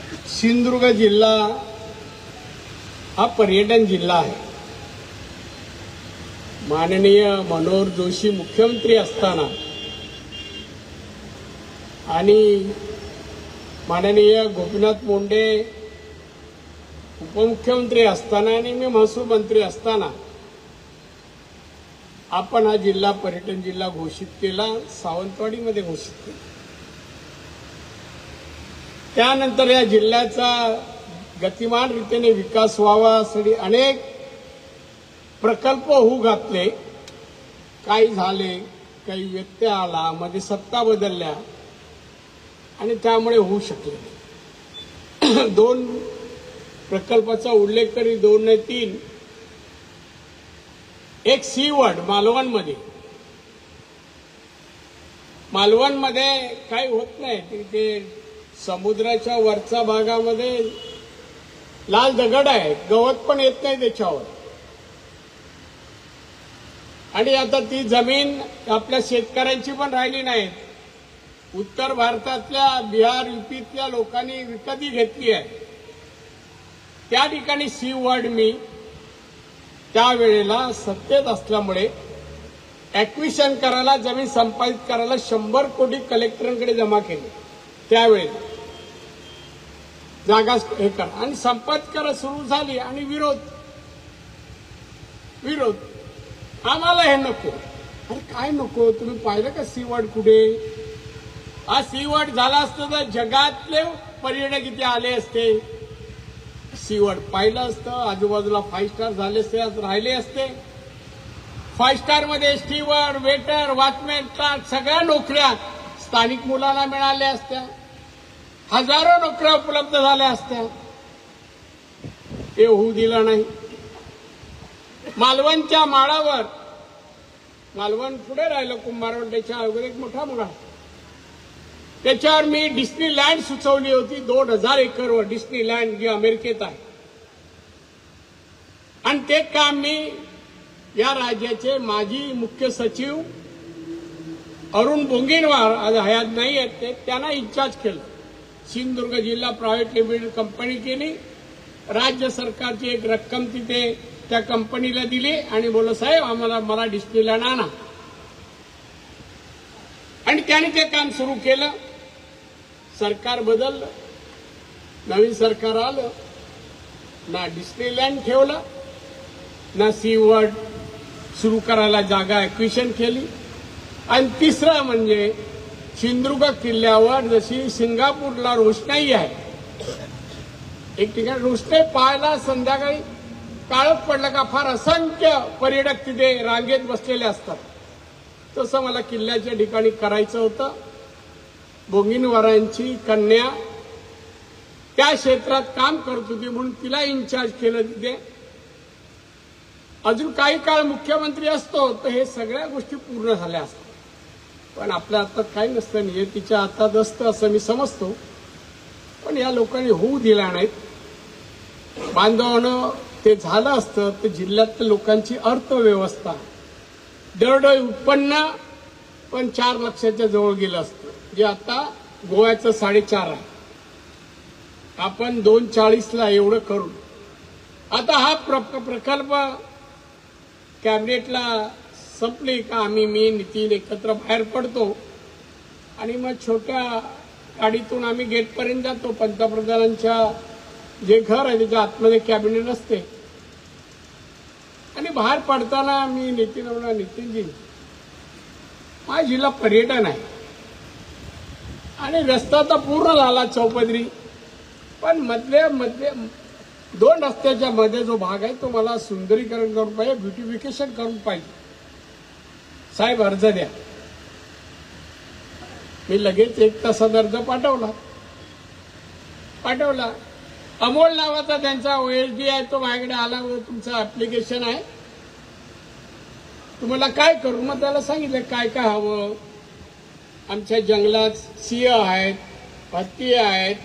सिंधुदुर्ग जिल्हा हा पर्यटन जिल्हा आहे। माननीय मनोहर जोशी मुख्यमंत्री असताना आणि माननीय गोपीनाथ मुंडे उपमुख्यमंत्री असताना आणि मी महसूल मंत्री असताना आपण हा जिल्हा पर्यटन जिल्हा घोषित केला, सावंतवाडीमध्ये घोषित केला। त्यानंतर या जिल्ह्याचा गतिमान रीतीने विकास व्हावा यासाठी अनेक प्रकल्प होऊ घातले। काही झाले, काही व्यत्यय आला, मध्ये सत्ता बदलल्या आणि त्यामुळे होऊ शकले। दोन प्रकल्पाचा उल्लेख करी, 2 नाही 3। एक सीवर्ड मालवणमध्ये काही होत नाही, तिथे समुद्राच्या वरच्या भागामध्ये लाल दगड आहे, गवत पण येत नाही त्याच्यावर। आणि आता ती जमीन आपल्या शेतकऱ्यांची पण राहिली नाही, उत्तर भारतातल्या बिहार यूपीतल्या लोकांनी विकत घेतली आहे। त्या ठिकाणी सीवर्ड मी त्यावेळेला सत्तेत असल्यामुळे ॲक्विशन करायला, जमीन संपादित करायला 100 कोटी कलेक्टरांकडे जमा केले। त्यावेळेला जागा हे करा आणि संपादित करा सुरू झाली आणि विरोध आम्हाला हे नको। अरे काय नको, तुम्ही पाहिलं का सीवर्ड कुठे? हा सीवर्ड झाला असतं तर जगातले पर्यटक इथे आले असते, सीवर्ड पाहिलं असतं, आजूबाजूला 5 स्टार झाले असते, राहिले असते। 5 स्टार मध्ये स्टीवर्ड, वेटर, वॉचमॅन, क्लार्क सगळ्या नोकऱ्या स्थानिक मुलांना मिळाल्या असत्या, हजारो नोकऱ्या उपलब्ध झाल्या असत्या। ते होऊ दिलं नाही। मालवणच्या माळावर, मालवण पुढे राहिलं, कुंभारवंड्याच्या अगोदर एक मोठा मुळा, त्याच्यावर मी डिस्नीलँड सुचवली होती। 2000 एकरवर डिस्नीलँड जी अमेरिकेत आहे। आणि ते काम मी या राज्याचे माजी मुख्य सचिव अरुण बोंगेनवार, आज हयात नाही आहेत ते, त्यांना इंचार्ज केलं। सिंधुदुर्ग जिल्हा प्रायव्हेट लिमिटेड कंपनी केली, राज्य सरकारची एक रक्कम तिथे त्या कंपनीला दिली आणि बोललो साहेब मला डिस्नीलँड आणा। आणि त्याने ते काम सुरू केलं। सरकार बदललं, नवीन सरकार आलं, ना डिस्नीलँड ठेवलं, ना सीवर्ड सुरू करायला जागा ॲक्विशन केली। आणि तिसरं म्हणजे सिंधुदुर्ग किल्ल्यावर जशी सिंगापूरला रोषणाई आहे, एक ठिकाणी रोषणाई पाहायला संध्याकाळी काळोख पडलं का फार असंख्य पर्यटक तिथे रांगेत बसलेले असतात, तसं मला किल्ल्याच्या ठिकाणी करायचं होतं। बोंगिनवारांची कन्या त्या क्षेत्रात काम करत होती म्हणून तिला इंचार्ज केलं तिथे। अजून काही काळ मुख्यमंत्री असतो तर हे सगळ्या गोष्टी पूर्ण झाल्या असतात, पण आपल्या हातात काही नसतं, नियतीच्या हातात असतं असं मी समजतो। पण या लोकांनी होऊ दिला नाहीत। बांधवणं ते झालं असतं तर जिल्ह्यातल्या लोकांची अर्थव्यवस्था, दरडोई उत्पन्न पण 4 लाखाच्या जवळ गेलं असतं, जे आता गोव्याचं 4.5 आहे। आपण 2.40ला एवढं करू। आता हा प्रकल्प कॅबिनेटला संपले का मी नितीन एकत्र बाहेर पडतो आणि मग छोट्या गाडीतून आम्ही गेटपर्यंत जातो। पंतप्रधानांच्या जे घर आहे त्याच्या आतमध्ये कॅबिनेट असते आणि बाहेर पडताना मी नितीनजी माझा जिल्हा पर्यटन आहे आणि रस्ता तर पूर्ण झाला चौपदरी, पण मधले 2 रस्त्याच्या मध्ये जो भाग आहे तो मला सुंदरीकरण करून पाहिजे, ब्युटिफिकेशन करून पाहिजे। साहेब अर्ज द्या। मी लगेच 1 तासात अर्ज पाठवला। अमोल नावाचा त्यांचा OSD आहे, तो माझ्याकडे आला, तुमचं ऍप्लिकेशन आहे, तुम्हाला काय करू? मग त्याला सांगितलं काय काय हवं। आमच्या जंगलात सिंह आहेत, हत्ती आहेत,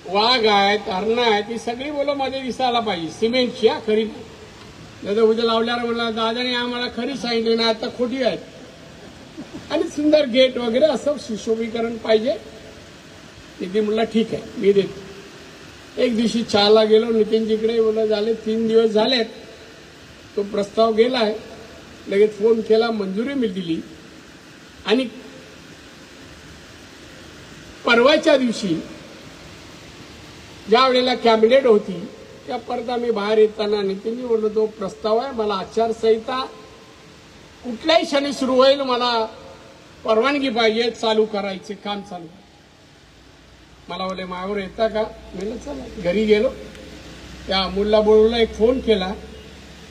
वाघ आहेत, हरणं आहेत, ही सगळी बोलं मध्ये दिसायला पाहिजे, सिमेंटची खरी नाही तर उद्या लावल्यावर मला दादाने आम्हाला खरी सांगितली ना, आता खोटी आहेत। आणि सुंदर गेट वगैरे असं सुशोभीकरण पाहिजे। निधी म्हणला ठीक आहे मी देतो। एक दिवशी चहाला गेलो नितीनजीकडे, बोला झाले 3 दिवस झालेत, तो प्रस्ताव गेलाय. लगेच फोन केला, मंजुरी मी दिली. आणि परवाच्या दिवशी ज्या वेळेला कॅबिनेट होती त्या परत आम्ही बाहेर येताना नितीनजी बोललो, तो प्रस्ताव आहे, मला आचारसंहिता कुठल्याही क्षणी सुरू होईल, मला परवानगी पाहिजे चालू करायचे, काम चालू. मला बोले मायावर येता का? मी चला. घरी गेलो, त्या अमोलला बोलवला, एक फोन केला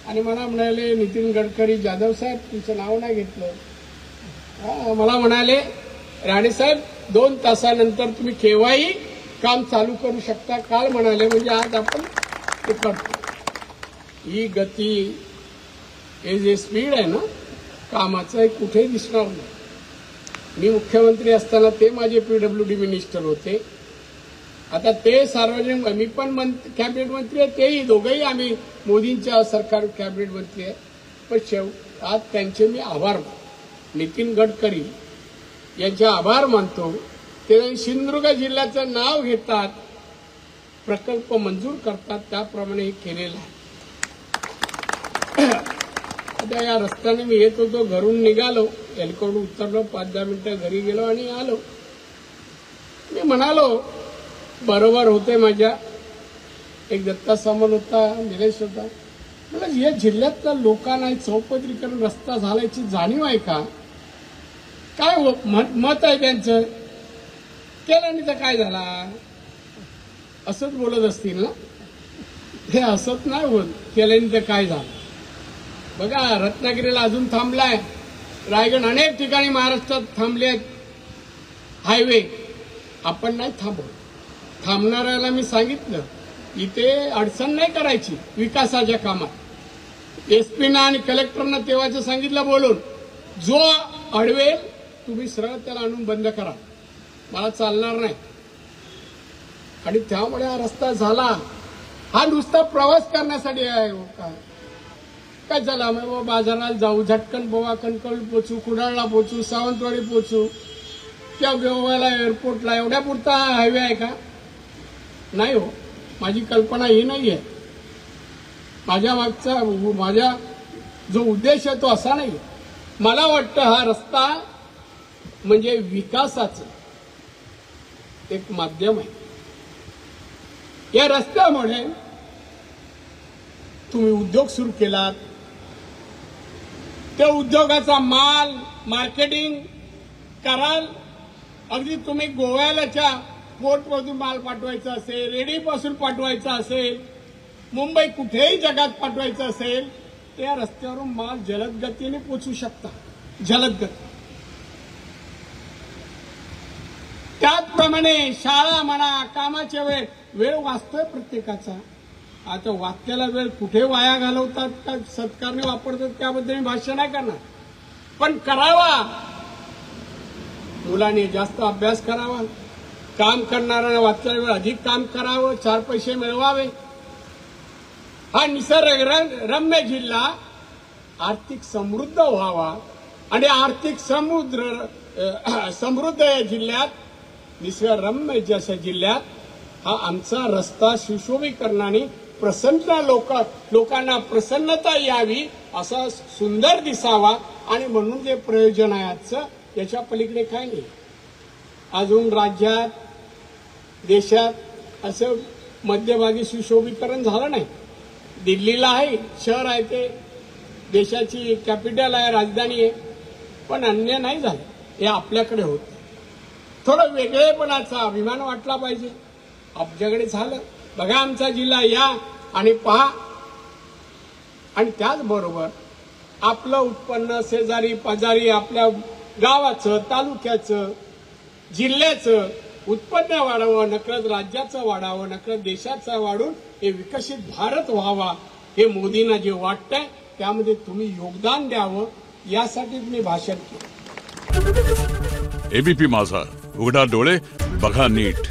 आणि मला म्हणाले, नितीन गडकरी जाधव साहेब तुमचं नाव नाही घेतलं. मला म्हणाले, राणे साहेब 2 तासानंतर तुम्ही केव्हाही काम चालू करू शकता. काल म्हणाले, म्हणजे आज आपण ते करतो. ही गती, हे जे स्पीड आहे ना कामाचं, हे कुठेही दिसणार नाही. मी मुख्यमंत्री असताना ते माझे PWD मिनिस्टर होते. आता ते सार्वजनिक, मी पण कॅबिनेट मंत्री आहे, तेही दोघंही आम्ही मोदींच्या सरकार कॅबिनेट मंत्री आहे. पण आज त्यांचे मी आभार मानतो, नितीन गडकरी यांचे आभार मानतो. ते सिंधुदुर्ग जिल्ह्याचं नाव घेतात, प्रकल्प मंजूर करतात, त्याप्रमाणे हे केलेलं आहे. आता या रस्त्याने मी येत होतो, घरून निघालो, हेलिकॉप्टर उतरलो, 5-10 मिनिटं घरी गेलो आणि आलो. मी म्हणालो, बरोबर होते माझ्या, एक दत्ता सामंत होता, निलेश होता, मला या जिल्ह्यातल्या लोकांना चौपदरीकरण रस्ता झाल्याची जाणीव आहे का? काय मत आहे त्यांचं? केलं नाही तर काय झाला? असंच बोलत असतील ना? हे असंच नाही होत, केलं नाही तर काय झालं? बघा, रत्नागिरीला अजून थांबलाय, रायगड, अनेक ठिकाणी महाराष्ट्रात थांबलेत हायवे. आपण नाही थांबवत. थांबणाऱ्याला मी सांगितलं, इथे अडचण नाही करायची विकासाच्या कामात. एसपीना आणि कलेक्टरना तेव्हाचं सांगितलं बोलून, जो अडवेल तुम्ही सरळ त्याला आणून बंद करा, मला चालणार नाही. आणि त्यामुळे हा रस्ता झाला. हा नुसता प्रवास करण्यासाठी आहे का? काय झाला, मग बाजारात जाऊ, झटकन बोवा, कणकवली पोचू, कुडाळला पोचू, सावंतवाडी पोचू, त्या गोव्याला एअरपोर्टला, एवढ्या पुरता हायवे आहे का? नाही हो, माझी कल्पना ही नाही आहे. माझ्या मागचा माझा जो उद्देश आहे तो असा नाही. मला वाटतं हा रस्ता म्हणजे विकासाचं एक माध्यम आहे. या रस्त्यामुळे तुम्ही उद्योग सुरू केलात, त्या उद्योगाचा माल मार्केटिंग कराल. अगदी तुम्ही गोव्यालाच्या पोर्टमधून माल पाठवायचा असेल, रेडीपासून पाठवायचा असेल, मुंबई कुठेही जगात पाठवायचं असेल, त्या रस्त्यावरून माल जलद गतीने पोचू शकता, जलद गती. त्याचप्रमाणे शाळा म्हणा, कामाच्या वेळ वाचतोय प्रत्येकाचा. आता वाचलेला वेळ कुठे वाया घालवतात का सत्कारने वापरतात त्याबद्दल मी भाष्य नाही करणार, पण करावा. मुलांनी जास्त अभ्यास करावा, काम करणाऱ्यांना वाचलेला वेळ अधिक काम करावं, 4 पैसे मिळवावे. हा निसर्गरम्य जिल्हा आर्थिक समृद्ध व्हावा आणि आर्थिक समृद्ध या जिल्ह्यात, निसर्गरम्य जशा जिल्ह्यात हा आमचा रस्ता सुशोभीकरणाने प्रसन्न लोकांना प्रसन्नता यावी, असा सुंदर दिसावा. आणि म्हणून जे प्रयोजन आहे आजचं, याच्या पलीकडे काय नाही. अजून राज्यात देशात असं मध्यभागी सुशोभीकरण झालं नाही. दिल्लीला आहे, शहर आहे, ते देशाची कॅपिटल आहे, राजधानी आहे, पण अन्य नाही झालं. हे आपल्याकडे होतं. थोडं वेगळेपणाचा अभिमान वाटला पाहिजे. आमच्याकडे झालं. बघा आमचा जिल्हा, या आणि पहा. आणि त्याचबरोबर आपलं उत्पन्न शेजारी पाजारी, आपल्या गावाचं, तालुक्याचं, जिल्ह्याचं उत्पन्न वाढावं, नकळत राज्याचं वाढावं, नकळत देशाचं वाढून हे विकसित भारत व्हावा, हे मोदींना जे वाटतंय त्यामध्ये तुम्ही योगदान द्यावं, यासाठीच मी भाषण केलं. एबीपी माझा, उघडा डोळे बघा नीट.